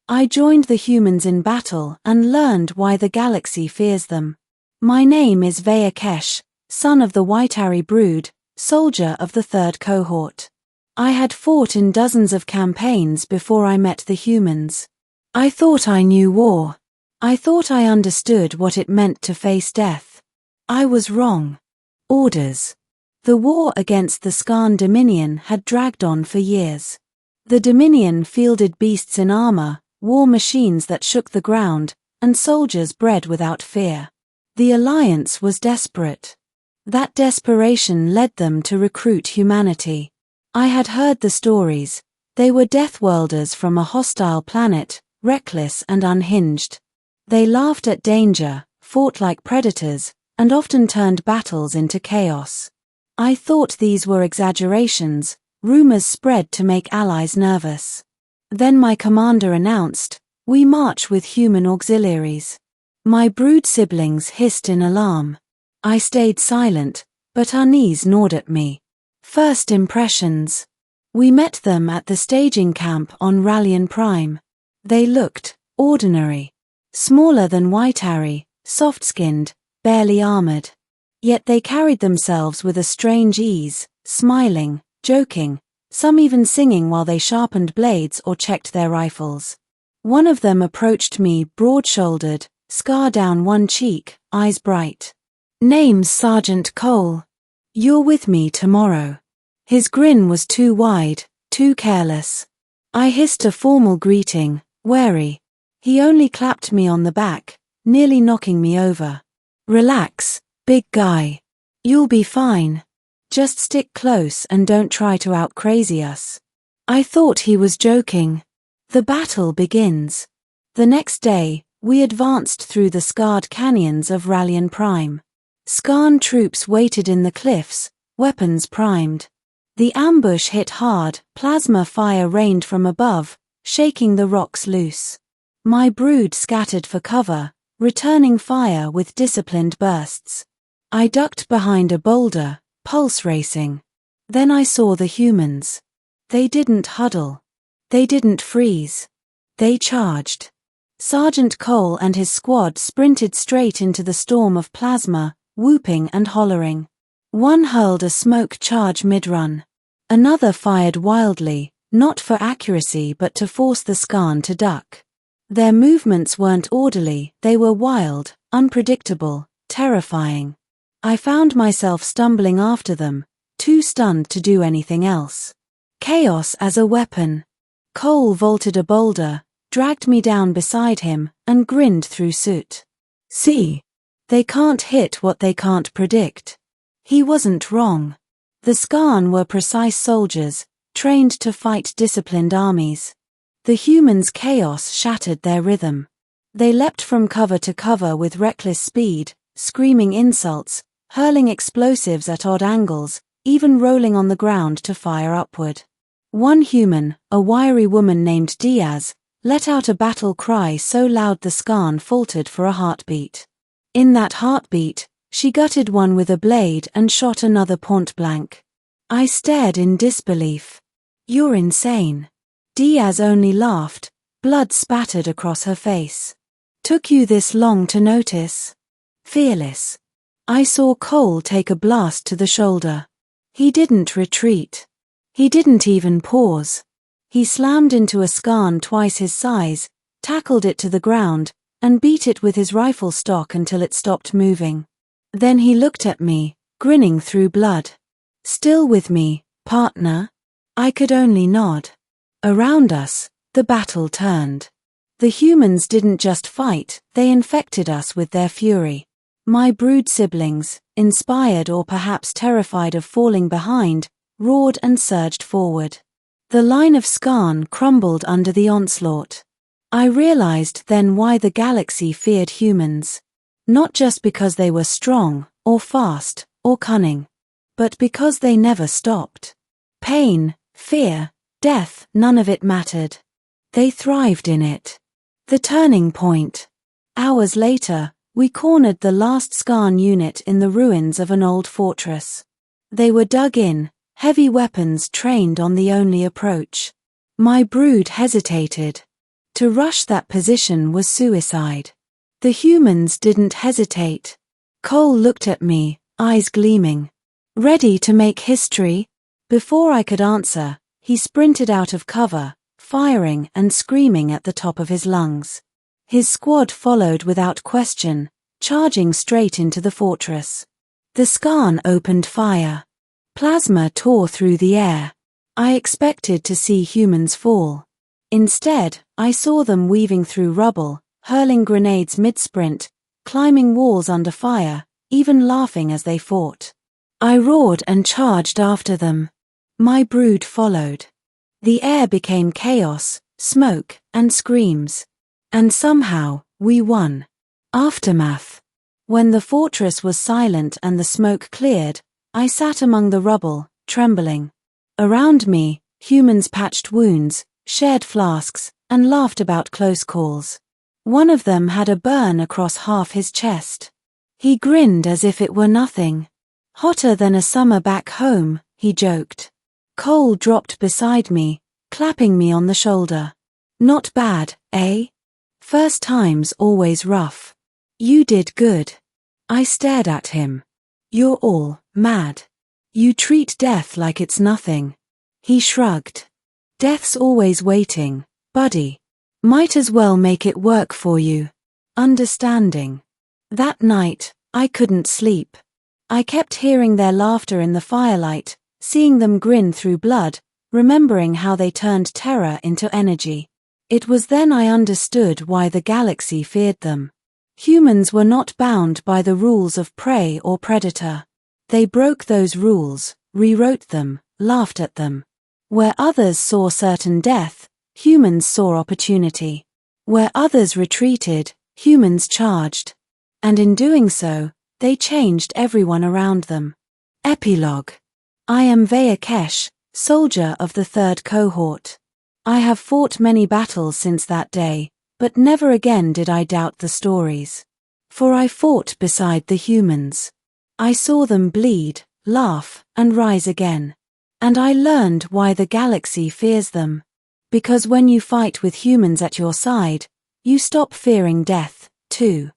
I joined the humans in battle and learned why the galaxy fears them. My name is Vayakesh, son of the Waitari brood, soldier of the 3rd cohort. I had fought in dozens of campaigns before I met the humans. I thought I knew war. I thought I understood what it meant to face death. I was wrong. Orders. The war against the Skarn Dominion had dragged on for years. The Dominion fielded beasts in armor, war machines that shook the ground, and soldiers bred without fear. The Alliance was desperate. That desperation led them to recruit humanity. I had heard the stories. They were deathworlders from a hostile planet, reckless and unhinged. They laughed at danger, fought like predators, and often turned battles into chaos. I thought these were exaggerations. Rumors spread to make allies nervous. Then my commander announced, "We march with human auxiliaries." My brood siblings hissed in alarm. I stayed silent, but unease gnawed at me. First impressions. We met them at the staging camp on Rallian Prime. They looked ordinary. Smaller than Waitari, soft-skinned, barely armored. Yet they carried themselves with a strange ease, smiling, joking, some even singing while they sharpened blades or checked their rifles. One of them approached me broad-shouldered, scar down one cheek, eyes bright. "Name's Sergeant Cole. You're with me tomorrow." His grin was too wide, too careless. I hissed a formal greeting, wary. He only clapped me on the back, nearly knocking me over. "Relax, big guy. You'll be fine. Just stick close and don't try to out-crazy us." I thought he was joking. The battle begins. The next day, we advanced through the scarred canyons of Rallian Prime. Skarn troops waited in the cliffs, weapons primed. The ambush hit hard, plasma fire rained from above, shaking the rocks loose. My brood scattered for cover, returning fire with disciplined bursts. I ducked behind a boulder, pulse racing. Then I saw the humans. They didn't huddle. They didn't freeze. They charged. Sergeant Cole and his squad sprinted straight into the storm of plasma, whooping and hollering. One hurled a smoke charge mid-run. Another fired wildly, not for accuracy but to force the Skarn to duck. Their movements weren't orderly, they were wild, unpredictable, terrifying. I found myself stumbling after them, too stunned to do anything else. Chaos as a weapon. Cole vaulted a boulder, dragged me down beside him, and grinned through soot. "See? They can't hit what they can't predict." He wasn't wrong. The Skarn were precise soldiers, trained to fight disciplined armies. The humans' chaos shattered their rhythm. They leapt from cover to cover with reckless speed, screaming insults, hurling explosives at odd angles, even rolling on the ground to fire upward. One human, a wiry woman named Diaz, let out a battle cry so loud the Skarn faltered for a heartbeat. In that heartbeat, she gutted one with a blade and shot another point blank. I stared in disbelief. "You're insane." Diaz only laughed, blood spattered across her face. "Took you this long to notice?" Fearless. I saw Cole take a blast to the shoulder. He didn't retreat. He didn't even pause. He slammed into a Skarn twice his size, tackled it to the ground, and beat it with his rifle stock until it stopped moving. Then he looked at me, grinning through blood. "Still with me, partner?" I could only nod. Around us, the battle turned. The humans didn't just fight, they infected us with their fury. My brood siblings, inspired or perhaps terrified of falling behind, roared and surged forward. The line of Skarn crumbled under the onslaught. I realized then why the galaxy feared humans. Not just because they were strong, or fast, or cunning, but because they never stopped. Pain, fear, death, none of it mattered. They thrived in it. The turning point. Hours later, we cornered the last Skarn unit in the ruins of an old fortress. They were dug in, heavy weapons trained on the only approach. My brood hesitated. To rush that position was suicide. The humans didn't hesitate. Cole looked at me, eyes gleaming. Ready to make history? Before I could answer, he sprinted out of cover, firing and screaming at the top of his lungs. His squad followed without question, charging straight into the fortress. The Skarn opened fire. Plasma tore through the air. I expected to see humans fall. Instead, I saw them weaving through rubble, hurling grenades mid-sprint, climbing walls under fire, even laughing as they fought. I roared and charged after them. My brood followed. The air became chaos, smoke, and screams. And somehow, we won. Aftermath. When the fortress was silent and the smoke cleared, I sat among the rubble, trembling. Around me, humans patched wounds, shared flasks, and laughed about close calls. One of them had a burn across half his chest. He grinned as if it were nothing. Hotter than a summer back home, he joked. Cole dropped beside me, clapping me on the shoulder. Not bad, eh? First time's always rough. You did good. I stared at him. You're all mad. You treat death like it's nothing. He shrugged. Death's always waiting, buddy. Might as well make it work for you. Understanding. That night, I couldn't sleep. I kept hearing their laughter in the firelight, seeing them grin through blood, remembering how they turned terror into energy. It was then I understood why the galaxy feared them. Humans were not bound by the rules of prey or predator. They broke those rules, rewrote them, laughed at them. Where others saw certain death, humans saw opportunity. Where others retreated, humans charged. And in doing so, they changed everyone around them. Epilogue. I am HFY, soldier of the 3rd cohort. I have fought many battles since that day, but never again did I doubt the stories. For I fought beside the humans. I saw them bleed, laugh, and rise again. And I learned why the galaxy fears them. Because when you fight with humans at your side, you stop fearing death, too.